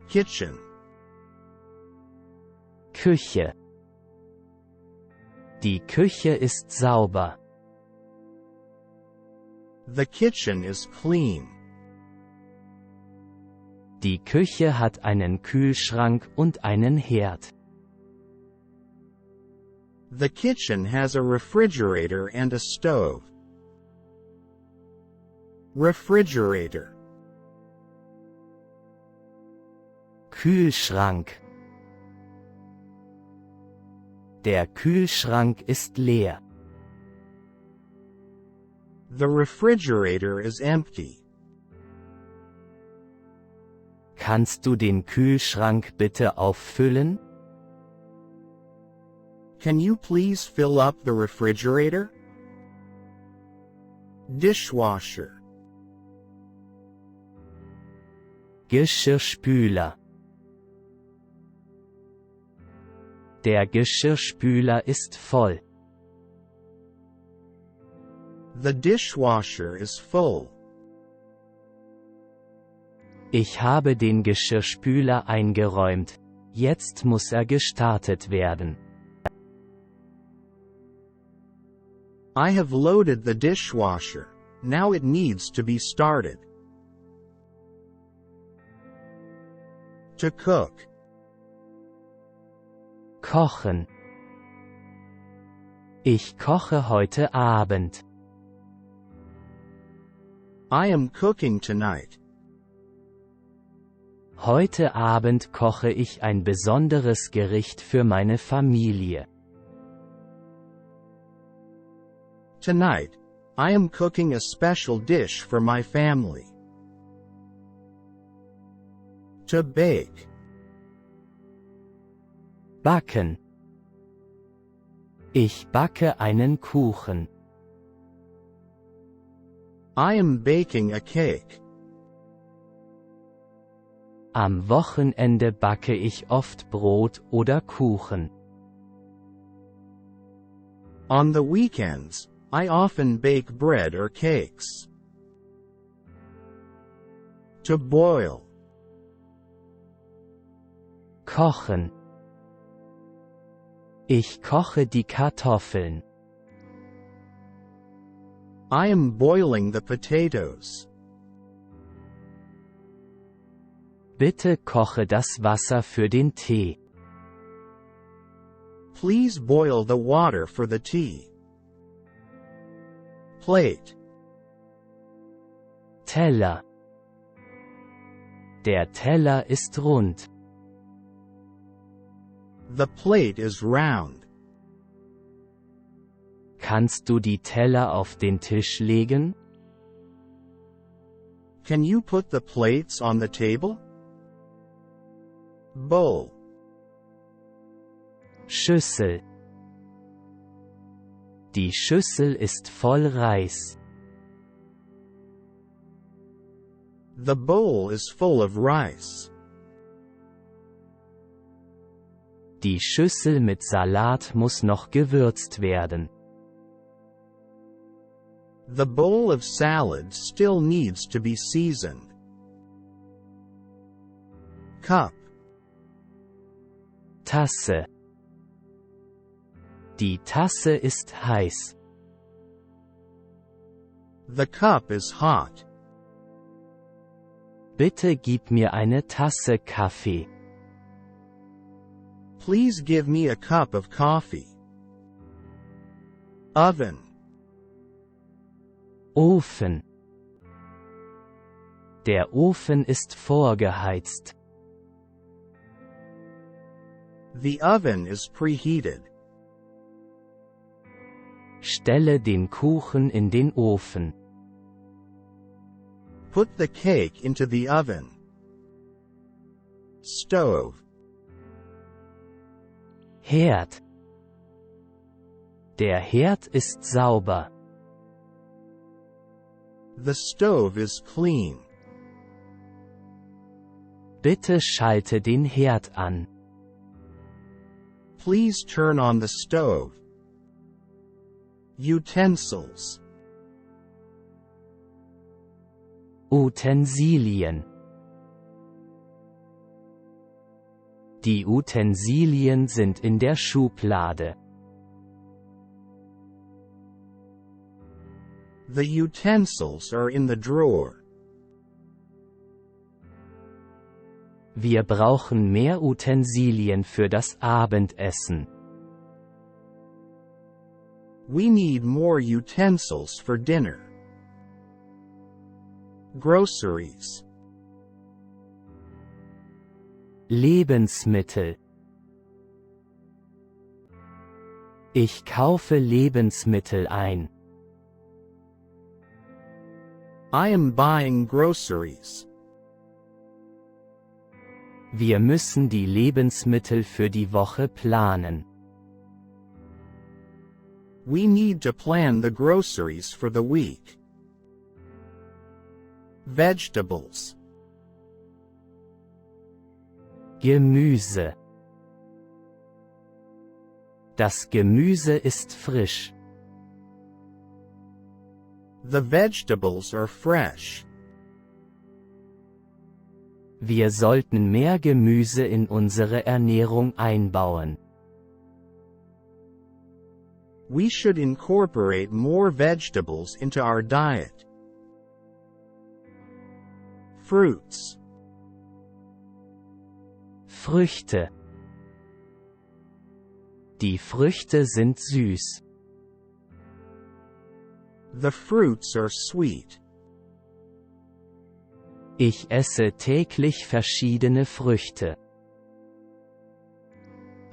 Kitchen. Küche. Die Küche ist sauber. The kitchen is clean. Die Küche hat einen Kühlschrank und einen Herd. The kitchen has a refrigerator and a stove. Refrigerator. Kühlschrank. Der Kühlschrank ist leer. The refrigerator is empty. Kannst du den Kühlschrank bitte auffüllen? Can you please fill up the refrigerator? Dishwasher. Geschirrspüler. Der Geschirrspüler ist voll. The dishwasher is full. Ich habe den Geschirrspüler eingeräumt. Jetzt muss er gestartet werden. I have loaded the dishwasher. Now it needs to be started. To cook. Kochen. Ich koche heute Abend. I am cooking tonight. Heute Abend koche ich ein besonderes Gericht für meine Familie. Tonight, I am cooking a special dish for my family. To bake. Backen. Ich backe einen Kuchen. I am baking a cake. Am Wochenende backe ich oft Brot oder Kuchen. On the weekends, I often bake bread or cakes. To boil. Kochen. Ich koche die Kartoffeln. I am boiling the potatoes. Bitte koche das Wasser für den Tee. Please boil the water for the tea. Plate. Teller. Der Teller ist rund. The plate is round. Kannst du die Teller auf den Tisch legen? Can you put the plates on the table? Bowl. Schüssel. Die Schüssel ist voll Reis. The bowl is full of rice. Die Schüssel mit Salat muss noch gewürzt werden. The bowl of salad still needs to be seasoned. Cup. Tasse. Die Tasse ist heiß. The cup is hot. Bitte gib mir eine Tasse Kaffee. Please give me a cup of coffee. Oven. Ofen. Der Ofen ist vorgeheizt. The oven is preheated. Stelle den Kuchen in den Ofen. Put the cake into the oven. Stove. Herd. Der Herd ist sauber. The stove is clean. Bitte schalte den Herd an. Please turn on the stove. Utensils. Utensilien. Die Utensilien sind in der Schublade. The utensils are in the drawer. Wir brauchen mehr Utensilien für das Abendessen. We need more utensils for dinner. Groceries. Lebensmittel. Ich kaufe Lebensmittel ein. I am buying groceries. Wir müssen die Lebensmittel für die Woche planen. We need to plan the groceries for the week. Vegetables. Gemüse. Das Gemüse ist frisch. The vegetables are fresh. Wir sollten mehr Gemüse in unsere Ernährung einbauen. We should incorporate more vegetables into our diet. Fruits. Früchte. Die Früchte sind süß. The fruits are sweet. Ich esse täglich verschiedene Früchte.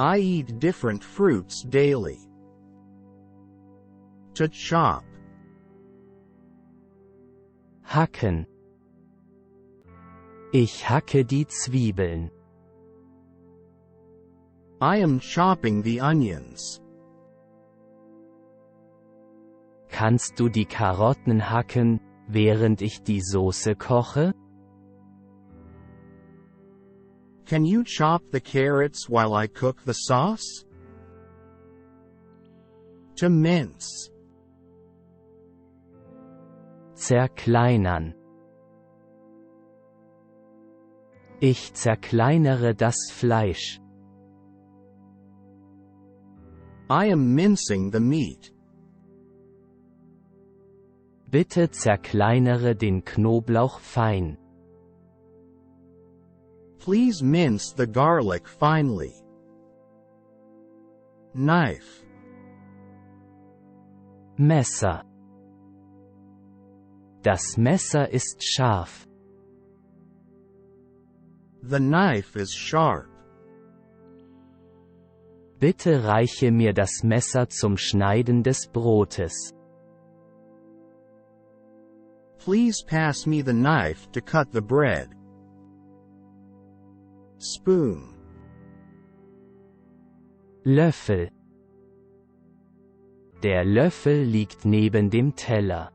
I eat different fruits daily. To chop. Hacken. Ich hacke die Zwiebeln. I am chopping the onions. Kannst du die Karotten hacken, während ich die Soße koche? Can you chop the carrots while I cook the sauce? To mince. Zerkleinern. Ich zerkleinere das Fleisch. I am mincing the meat. Bitte zerkleinere den Knoblauch fein. Please mince the garlic finely. Knife. Messer. Das Messer ist scharf. The knife is sharp. Bitte reiche mir das Messer zum Schneiden des Brotes. Please pass me the knife to cut the bread. Spoon. Löffel. Der Löffel liegt neben dem Teller.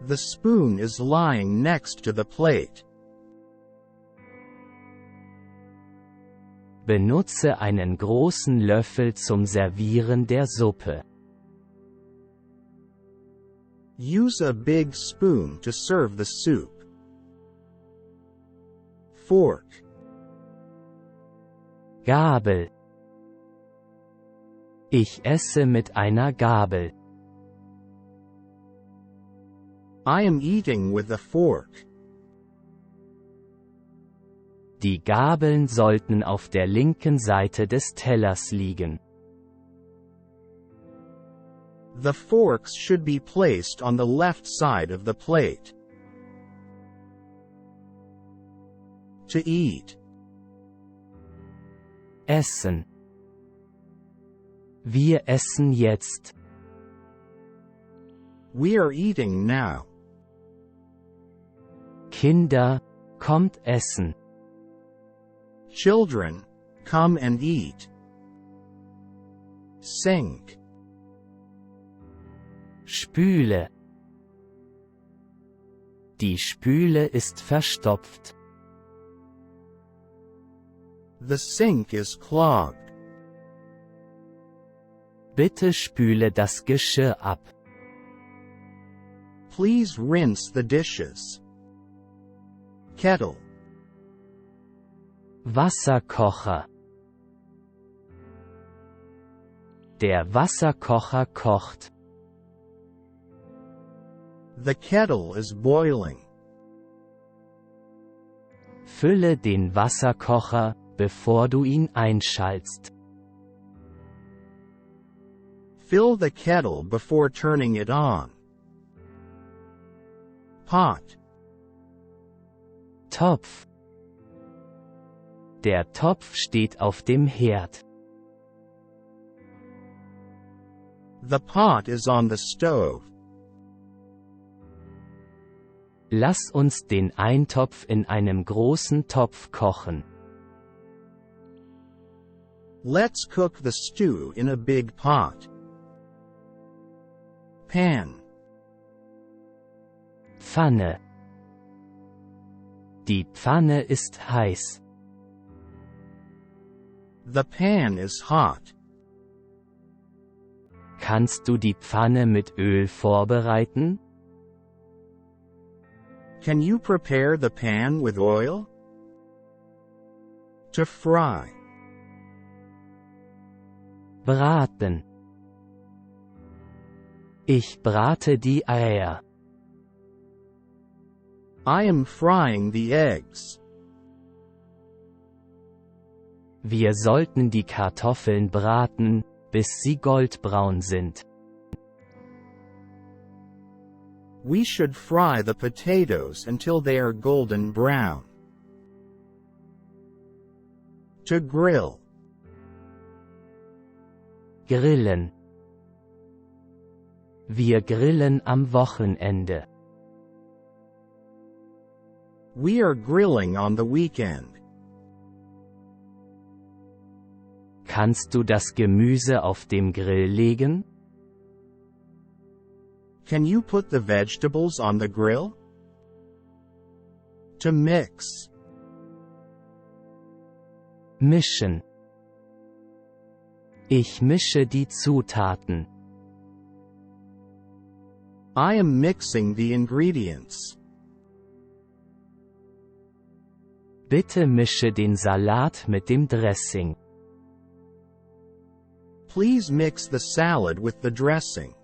The spoon is lying next to the plate. Benutze einen großen Löffel zum Servieren der Suppe. Use a big spoon to serve the soup. Fork. Gabel. Ich esse mit einer Gabel. I am eating with a fork. Die Gabeln sollten auf der linken Seite des Tellers liegen. The forks should be placed on the left side of the plate. To eat. Essen. Wir essen jetzt. We are eating now. Kinder, kommt essen. Children, come and eat. Sink. Spüle. Die Spüle ist verstopft. The sink is clogged. Bitte spüle das Geschirr ab. Please rinse the dishes. Kettle. Wasserkocher. Der Wasserkocher kocht. The kettle is boiling. Fülle den Wasserkocher, bevor du ihn einschaltst. Fill the kettle before turning it on. Pot. Topf. Der Topf steht auf dem Herd. The pot is on the stove. Lass uns den Eintopf in einem großen Topf kochen. Let's cook the stew in a big pot. Pan. Pfanne. Die Pfanne ist heiß. The pan is hot. Kannst du die Pfanne mit Öl vorbereiten? Can you prepare the pan with oil? To fry. Braten. Ich brate die Eier. I am frying the eggs. Wir sollten die Kartoffeln braten, bis sie goldbraun sind. We should fry the potatoes until they are golden brown. To grill. Grillen. Wir grillen am Wochenende. We are grilling on the weekend. Kannst du das Gemüse auf dem Grill legen? Can you put the vegetables on the grill? To mix. Mischen. Ich mische die Zutaten. I am mixing the ingredients. Bitte mische den Salat mit dem Dressing. Please mix the salad with the dressing.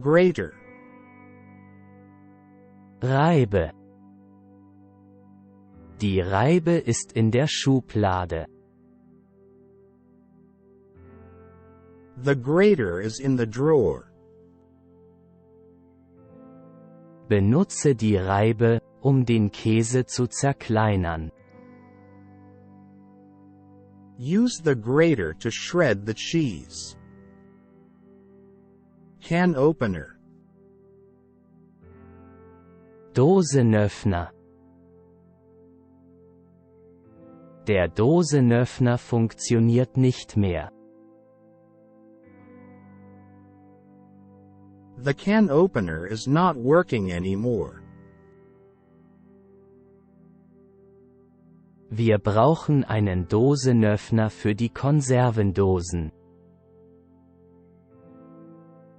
Grater. Reibe. Die Reibe ist in der Schublade. The grater is in the drawer. Benutze die Reibe, um den Käse zu zerkleinern. Use the grater to shred the cheese. Can opener. Dosenöffner. Der Dosenöffner funktioniert nicht mehr. The can opener is not working anymore. Wir brauchen einen Dosenöffner für die Konservendosen.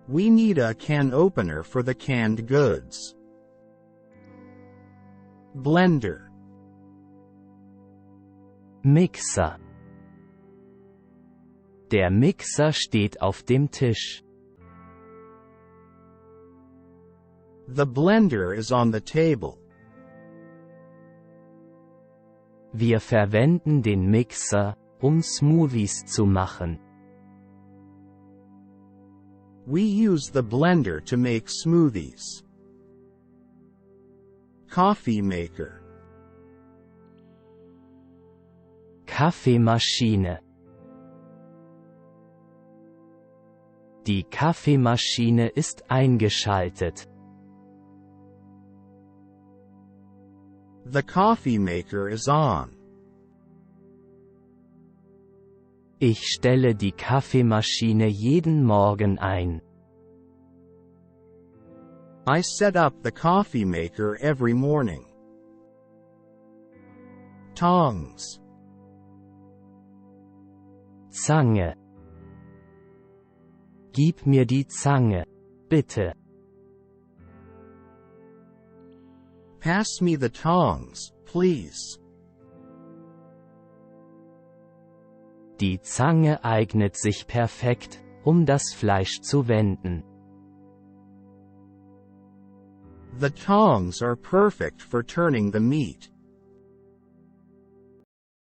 We need a can opener for the canned goods. Blender. Mixer. Der Mixer steht auf dem Tisch. The blender is on the table. Wir verwenden den Mixer, um Smoothies zu machen. We use the blender to make smoothies. Coffee maker. Kaffeemaschine. Die Kaffeemaschine ist eingeschaltet. The coffee maker is on. Ich stelle die Kaffeemaschine jeden Morgen ein. I set up the coffee maker every morning. Tongs. Zange. Gib mir die Zange, bitte. Pass me the tongs, please. Die Zange eignet sich perfekt, um das Fleisch zu wenden. The tongs are perfect for turning the meat.